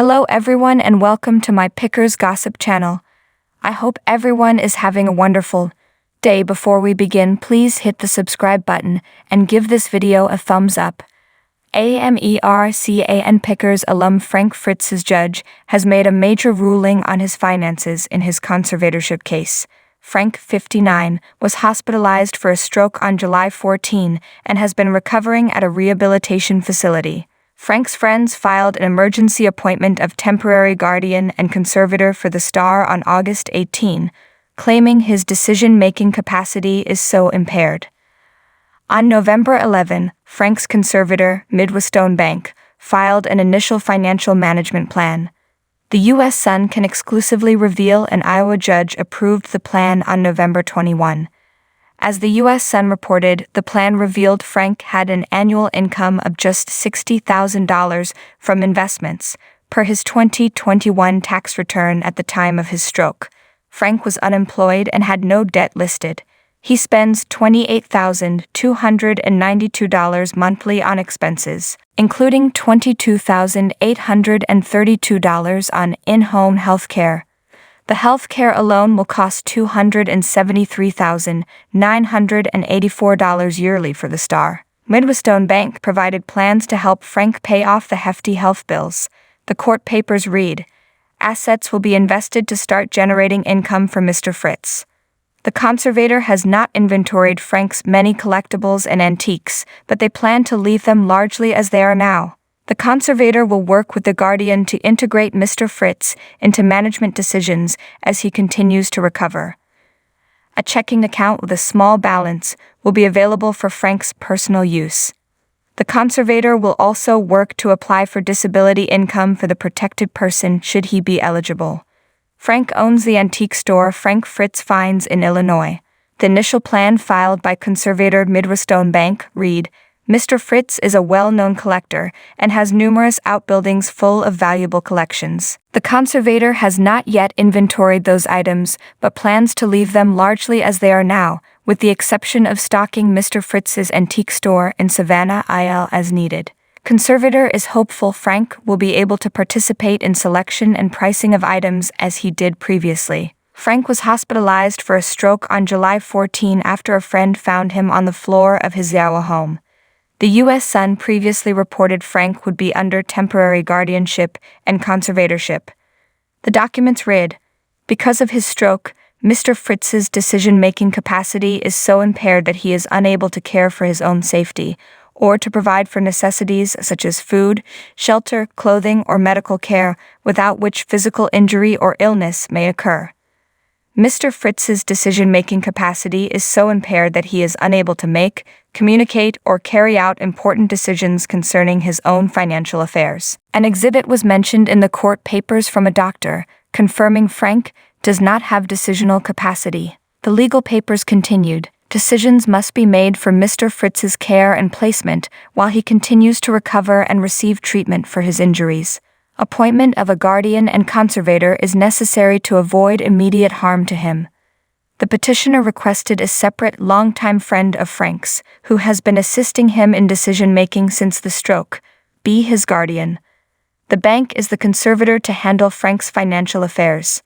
Hello everyone and welcome to my Pickers Gossip channel. I hope everyone is having a wonderful day. Before we begin, please hit the subscribe button and give this video a thumbs up. AMERCAN Pickers alum Frank Fritzs' judge has made a major ruling on his finances in his conservatorship case. Frank, 59, was hospitalized for a stroke on July 14 and has been recovering at a rehabilitation facility. Frank's friends filed an emergency appointment of temporary guardian and conservator for the star on August 18, claiming his decision-making capacity is so impaired. On November 11, Frank's conservator, Midwestone Bank, filed an initial financial management plan. The U.S. Sun can exclusively reveal an Iowa judge approved the plan on November 21. As the U.S. Sun reported, the plan revealed Frank had an annual income of just $60,000 from investments, per his 2021 tax return at the time of his stroke. Frank was unemployed and had no debt listed. He spends $28,292 monthly on expenses, including $22,832 on in-home health care. The health care alone will cost $273,984 yearly for the star. Midwestone Bank provided plans to help Frank pay off the hefty health bills. The court papers read, "Assets will be invested to start generating income for Mr. Fritz." The conservator has not inventoried Frank's many collectibles and antiques, but they plan to leave them largely as they are now. The conservator will work with the guardian to integrate Mr. Fritz into management decisions as he continues to recover. A checking account with a small balance will be available for Frank's personal use. The conservator will also work to apply for disability income for the protected person should he be eligible. Frank owns the antique store Frank Fritz Finds in Illinois. The initial plan filed by conservator Midwestone Bank read, "Mr. Fritz is a well-known collector and has numerous outbuildings full of valuable collections." The conservator has not yet inventoried those items, but plans to leave them largely as they are now, with the exception of stocking Mr. Fritz's antique store in Savannah, IL as needed. Conservator is hopeful Frank will be able to participate in selection and pricing of items as he did previously. Frank was hospitalized for a stroke on July 14 after a friend found him on the floor of his Iowa home. The U.S. Sun previously reported Frank would be under temporary guardianship and conservatorship. The documents read, "Because of his stroke, Mr. Fritz's decision-making capacity is so impaired that he is unable to care for his own safety, or to provide for necessities such as food, shelter, clothing, or medical care, without which physical injury or illness may occur. Mr. Fritz's decision-making capacity is so impaired that he is unable to make, communicate, or carry out important decisions concerning his own financial affairs." An exhibit was mentioned in the court papers from a doctor, confirming Frank does not have decisional capacity. The legal papers continued, "Decisions must be made for Mr. Fritz's care and placement while he continues to recover and receive treatment for his injuries. Appointment of a guardian and conservator is necessary to avoid immediate harm to him." The petitioner requested a separate longtime friend of Frank's, who has been assisting him in decision-making since the stroke, be his guardian. The bank is the conservator to handle Frank's financial affairs.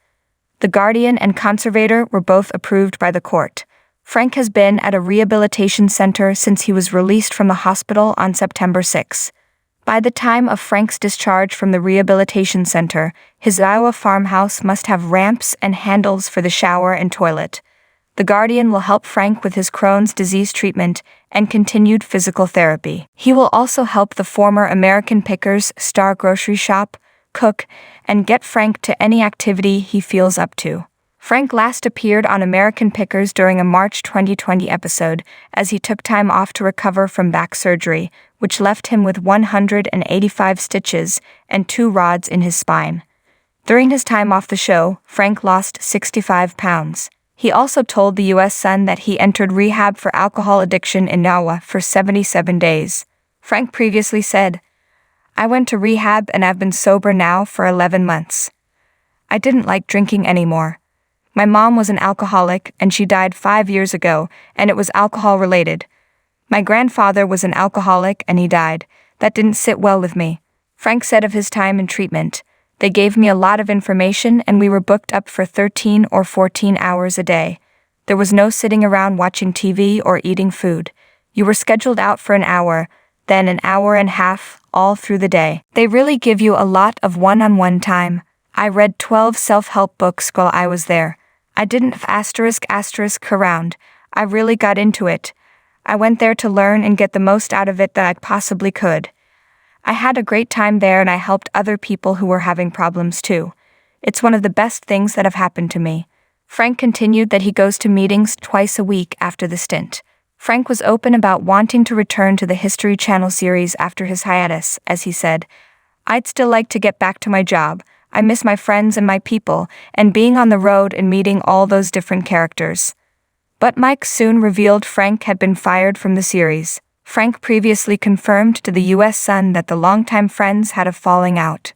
The guardian and conservator were both approved by the court. Frank has been at a rehabilitation center since he was released from the hospital on September 6. By the time of Frank's discharge from the rehabilitation center, his Iowa farmhouse must have ramps and handles for the shower and toilet. The guardian will help Frank with his Crohn's disease treatment and continued physical therapy. He will also help the former American Pickers star grocery shop, cook, and get Frank to any activity he feels up to. Frank last appeared on American Pickers during a March 2020 episode as he took time off to recover from back surgery, which left him with 185 stitches and 2 rods in his spine. During his time off the show, Frank lost 65 pounds. He also told the U.S. Sun that he entered rehab for alcohol addiction in Iowa for 77 days. Frank previously said, "I went to rehab and I've been sober now for 11 months. I didn't like drinking anymore. My mom was an alcoholic and she died 5 years ago, and it was alcohol-related. My grandfather was an alcoholic and he died. That didn't sit well with me." Frank said of his time in treatment, They gave me a lot of information and we were booked up for 13 or 14 hours a day. There was no sitting around watching TV or eating food. You were scheduled out for an hour, then an hour and a half, all through the day. They really give you a lot of one-on-one time. I read 12 self-help books while I was there. I didn't *** around. I really got into it. I went there to learn and get the most out of it that I possibly could. I had a great time there and I helped other people who were having problems too. It's one of the best things that have happened to me. Frank continued that he goes to meetings twice a week after the stint. Frank was open about wanting to return to the History Channel series after his hiatus, as he said, "I'd still like to get back to my job. I miss my friends and my people, and being on the road and meeting all those different characters." But Mike soon revealed Frank had been fired from the series. Frank previously confirmed to the US Sun that the longtime friends had a falling out.